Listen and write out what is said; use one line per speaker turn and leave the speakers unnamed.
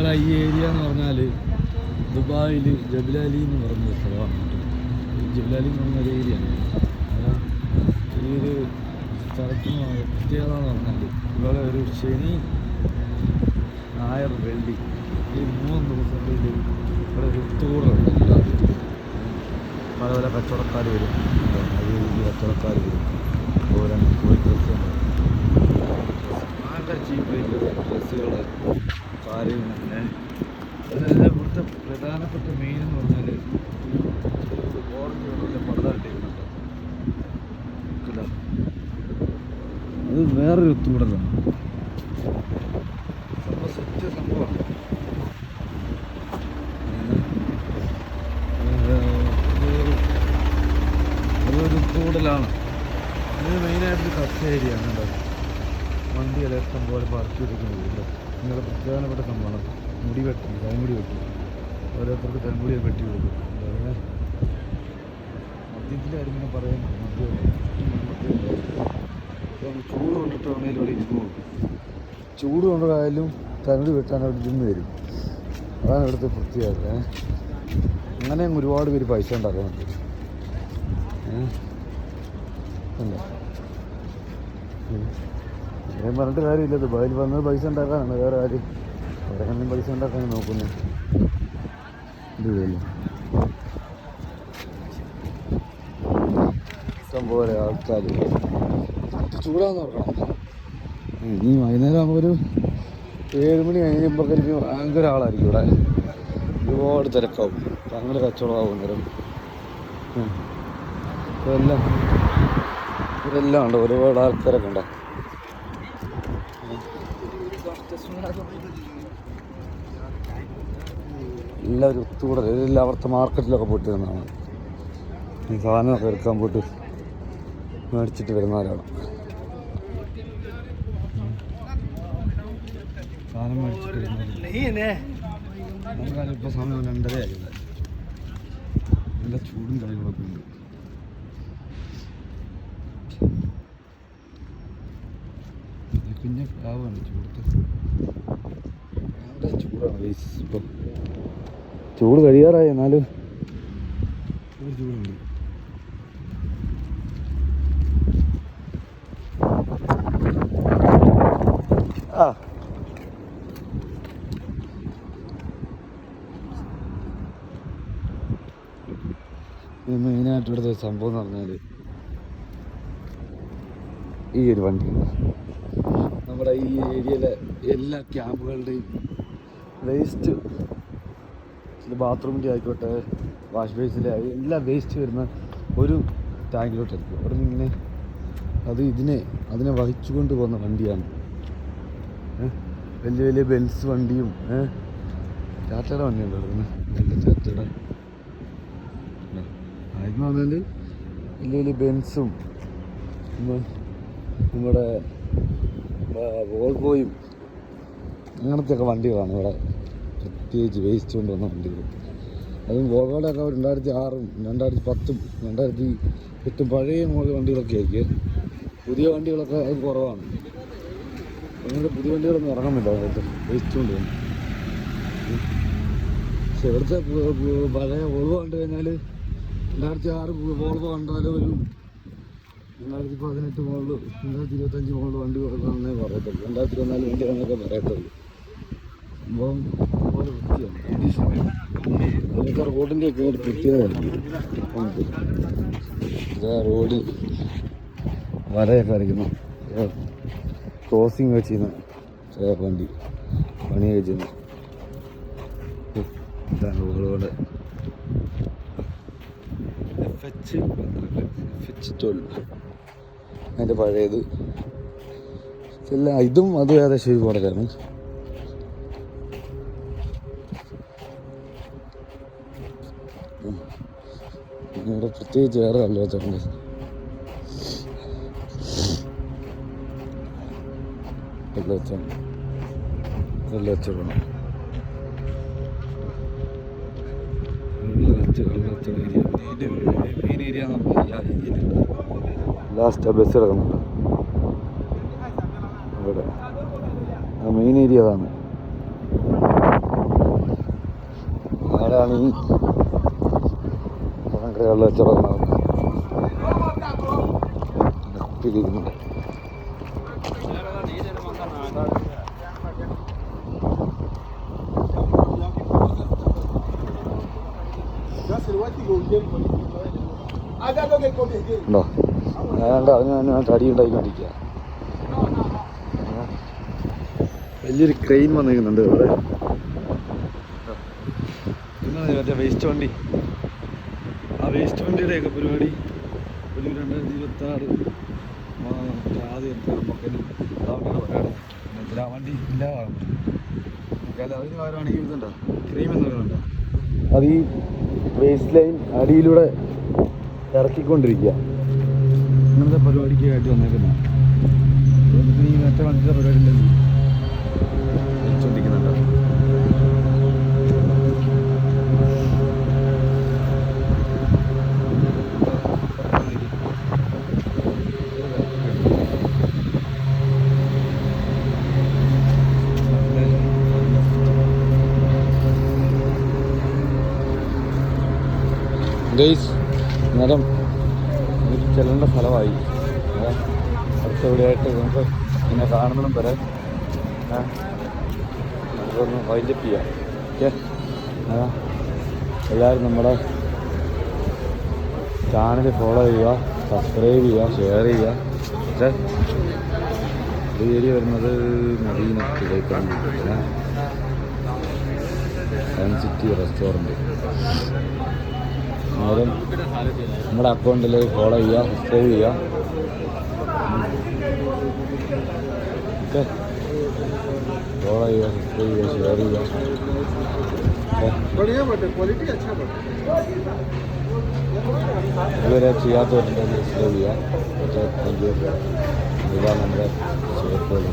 നമ്മളെ ഈ ഏരിയ എന്ന് പറഞ്ഞാൽ ദുബായിൽ ജബലാലി എന്ന് പറഞ്ഞ സ്ഥലമാണ്. ജബലാലി എന്ന് പറഞ്ഞൊരു ഏരിയയാണ്. ഈ ഒരു സ്ഥലത്തിന് പ്രത്യേകത എന്ന് പറഞ്ഞാൽ ഇവിടെ ഒരു ശനി ഞായർ വെള്ളി ഈ 3 ദിവസങ്ങളിൽ ഇവിടെ ഒരു ഒത്തുകൂടലുണ്ട്. പല പല കച്ചവടക്കാർ വരും, കച്ചവടക്കാർ വരും. ഓരോ ഡ്രസ്സ് ഭയങ്കര ചീപ്പ് ഡ്രസ്സുകൾ കാര്യങ്ങൾ. അതായത് ഇവിടുത്തെ പ്രധാനപ്പെട്ട മെയിൻ എന്ന് പറഞ്ഞാൽ ഓറഞ്ച് കളറിലെ പർദ്ദ ഇട്ടിരിക്കുന്നുണ്ട്. അത് വേറൊരു ഒത്തുകൂടലാണ്. സംഭവം സെറ്റ് സംഭവമാണ്. അതൊരു ഒത്തുകൂടലാണ്. ഇത് മെയിനായിട്ടൊരു കർഷക ഏരിയ ആണ് കേട്ടോ. വണ്ടികൾ ഇഷ്ടം പോലെ പറിച്ചു വെക്കുന്നത് നിങ്ങളുടെ പ്രധാനപ്പെട്ട സംഭവമാണ്. മുടി വെട്ടി, തലമുടി വെട്ടി, ഓരോരുത്തർക്ക് തലമുടിയൊക്കെ വെട്ടി കൊടുക്കും. അങ്ങനെ മദ്യത്തിൻ്റെ കാര്യം പിന്നെ പറയാൻ മദ്യം ചൂട് കൊണ്ടിട്ട് വേണേലും അവിടെ ഇരുന്ന് കൊടുക്കും. ചൂട് കൊണ്ടായാലും തലമുടി വെട്ടാൻ അവിടെ ഇരുന്ന് വരും. അതാണ് ഇവിടുത്തെ പ്രത്യേകത. അങ്ങനെ ഒരുപാട് പേര് പൈസ ഉണ്ടാക്കുന്നുണ്ട്. അല്ല ഞാൻ പറഞ്ഞിട്ട് കാര്യമില്ല. ദുബായിൽ വന്നത് പൈസ ഉണ്ടാക്കാനാണ്, വേറെ കാര്യം. അവരെല്ലാം പൈസ ഉണ്ടാക്കാൻ നോക്കുന്നത്. ഇതുവല്ലോ ഇഷ്ടം പോലെ ആൾക്കാർ ചൂടാന്ന് നോക്കണം. ഇനി വൈകുന്നേരം ആകുമ്പോൾ ഒരു 7 മണി കഴിയുമ്പോഴേക്ക് ഭയങ്കര ആളായിരിക്കും ഇവിടെ. ഒരുപാട് തിരക്കാവും, ഭയങ്കര കച്ചവടമാവും നേരം. ഇതെല്ലാം ഉണ്ട്, ഒരുപാട് ആൾക്കാരൊക്കെ ഉണ്ട്. എല്ലാവരും ഒത്തുകൂടെ എല്ലാം അവിടുത്തെ മാർക്കറ്റിലൊക്കെ പോയിട്ട് വരുന്നതാണ്. ഈ സാധനമൊക്കെ എടുക്കാൻ പോയിട്ട് മേടിച്ചിട്ട് വരുന്നവരാണ്. സാധനം മേടിച്ചിട്ട് വരുന്നവർ. ഇപ്പോൾ സമയം 2:30 ആയില്ല. നല്ല ചൂടും കാര്യങ്ങളൊക്കെ ഉണ്ട്. പിന്നെ പാവാണ് ചൂടത്ത്. ഭയങ്കര ചൂടാണ് ഇപ്പം. ചൂട് കഴിയാറായി, എന്നാലും ചൂടുണ്ട്. മെയിനായിട്ട് ഇവിടുത്തെ സംഭവം എന്ന് പറഞ്ഞാൽ ഈ ഒരു വണ്ടിയാണ്. നമ്മുടെ ഈ ഏരിയയിലെ എല്ലാ ക്യാമ്പുകളുടെയും വേസ്റ്റ്, ബാത്റൂമിൻ്റെ ആയിക്കോട്ടെ, വാഷ് ബേസിലെ എല്ലാ വേസ്റ്റ് വരുന്ന ഒരു ടാങ്കിലോട്ടായിരിക്കും. അവിടെ നിന്ന് ഇങ്ങനെ അതിനെ വഹിച്ചുകൊണ്ട് പോകുന്ന വണ്ടിയാണ്. വലിയ വലിയ ബെൻസ് വണ്ടിയും ടാറ്റയുടെ വണ്ടിയുണ്ട് അവിടെ. ടാറ്റയുടെ ആയിരുന്നു പറഞ്ഞാൽ വലിയ വലിയ ബെൻസും നമ്മുടെ വോൾവോയും അങ്ങനത്തെയൊക്കെ വണ്ടികളാണ് ഇവിടെ. പ്രത്യേകിച്ച് വേസ്റ്റ് കൊണ്ടുവന്ന വണ്ടികൾ. അതും വോൾവോയുടെ ഒക്കെ 2006, 2010, 2008 പഴയ മോഡൽ വണ്ടികളൊക്കെ ആയിരിക്കും. പുതിയ വണ്ടികളൊക്കെ അത് കുറവാണ്. അതുകൊണ്ട് പുതിയ വണ്ടികളൊന്നും ഇറങ്ങുന്നില്ല അവിടുത്തെ വേസ്റ്റ് കൊണ്ടുവന്ന്. പക്ഷെ ഇവിടുത്തെ പഴയ വോൾവോ കണ്ടു കഴിഞ്ഞാൽ 2006 വോൾവോ കണ്ടാലും ഒരു 2018 മോഡൽ, 2025 മോഡൽ വണ്ടി കൊടുക്കാമെന്നേ പറയത്തുള്ളൂ. 2024 വണ്ടി എന്നൊക്കെ പറയത്തുള്ളൂ. സംഭവം അതുപോലെ വൃത്തിയാണ്, കണ്ടീഷനാണ്. അതൊക്കെ റോഡിൻ്റെയൊക്കെ ഒരു പ്രത്യേകതയാണ്. ഇതാ റോഡ് വരയൊക്കെ വരയ്ക്കുന്നു, ക്രോസിങ് വെച്ചിരുന്ന വണ്ടി പണിയൊക്കെ ചെയ്യുന്നു. ഇതാണ് റോഡ്. FH12 അതിൻ്റെ പഴയത് എല്ലാം. ഇതും അത് ഏകദേശം ഒരു മോഡലാണ്. ഇവിടെ പ്രത്യേകിച്ച് വേറെ നല്ല വെച്ചിട്ടുണ്ട്. വെള്ളച്ചോളണം ലാസ്റ്റ് ബസ് കിടക്കുന്നുണ്ട് ഇവിടെ. ആ മെയിൻ ഏരിയ അതാണ്. ഇതാണ് ഈ ഭയങ്കര വെച്ചറങ്ങുന്നത് കുപ്പിയിലിരുന്നുണ്ട്. ഉണ്ടോ ഞാനുണ്ട് അതിന് തടി ഉണ്ടായിക്കൊണ്ടിരിക്കുക. വലിയൊരു ക്രെയിൻ വന്നിരിക്കുന്നുണ്ട് ഇവിടെ. പിന്നെ മറ്റേ വേസ്റ്റ് വണ്ടി, ആ വേസ്റ്റ് വണ്ടിയുടെയൊക്കെ പരിപാടി ഒരു 2026 ആദ്യത്തെ നമുക്ക് പരിപാടി. പിന്നെ ആ വണ്ടി ഇല്ലാതാകും. അതിന് പകരമാണെങ്കിൽ ഇതുണ്ടോ ക്രീം എന്ന് പറയുന്നുണ്ടോ, അത് ഈ വേസ്റ്റ് ലൈൻ അടിയിലൂടെ ഇറക്കിക്കൊണ്ടിരിക്കുക. ഇങ്ങനത്തെ പരിപാടിക്ക് ആയിട്ട് വന്നേക്കുന്ന ഈ മറ്റേ വണ്ടിയുടെ പരിപാടി ഉണ്ടെങ്കിൽ വിളിച്ചോണ്ടിരിക്കുന്നുണ്ടോ. ഗൈസ് നേരം എനിക്ക് ചെല്ലേണ്ട സ്ഥലമായി. അടുത്ത എവിടെയായിട്ട് നമുക്ക് പിന്നെ കാണുന്നതും വരെ നമുക്കൊന്ന് വൈൻഡപ്പ് ചെയ്യാം. ഓക്കെ, എല്ലാവരും നമ്മുടെ ചാനൽ ഫോളോ ചെയ്യുക, സബ്സ്ക്രൈബ് ചെയ്യുക, ഷെയർ ചെയ്യുക. ഓക്കെ, ഈ ഏരിയ വരുന്നത് മദീനത്തിലേക്കാണ്. സയൻ സിറ്റി റെസ്റ്റോറൻറ്റ്. നേരം നമ്മുടെ അക്കൗണ്ടിൽ ഫോളോ ചെയ്യുക, സബ്സ്ക്രൈബ് ചെയ്യുക. ഓക്കെ, ഫോളോ ചെയ്യുക, സബ്സ്ക്രൈബ് ചെയ്യുക, ഷെയർ ചെയ്യുക. ഇതുവരെ ചെയ്യാത്തവരുണ്ടെങ്കിൽ സബ്സ്ക്രൈബ് ചെയ്യുക. Okay, thank you. ഇതാണ് നമ്മുടെ സുഹൃത്തുക്കൾ.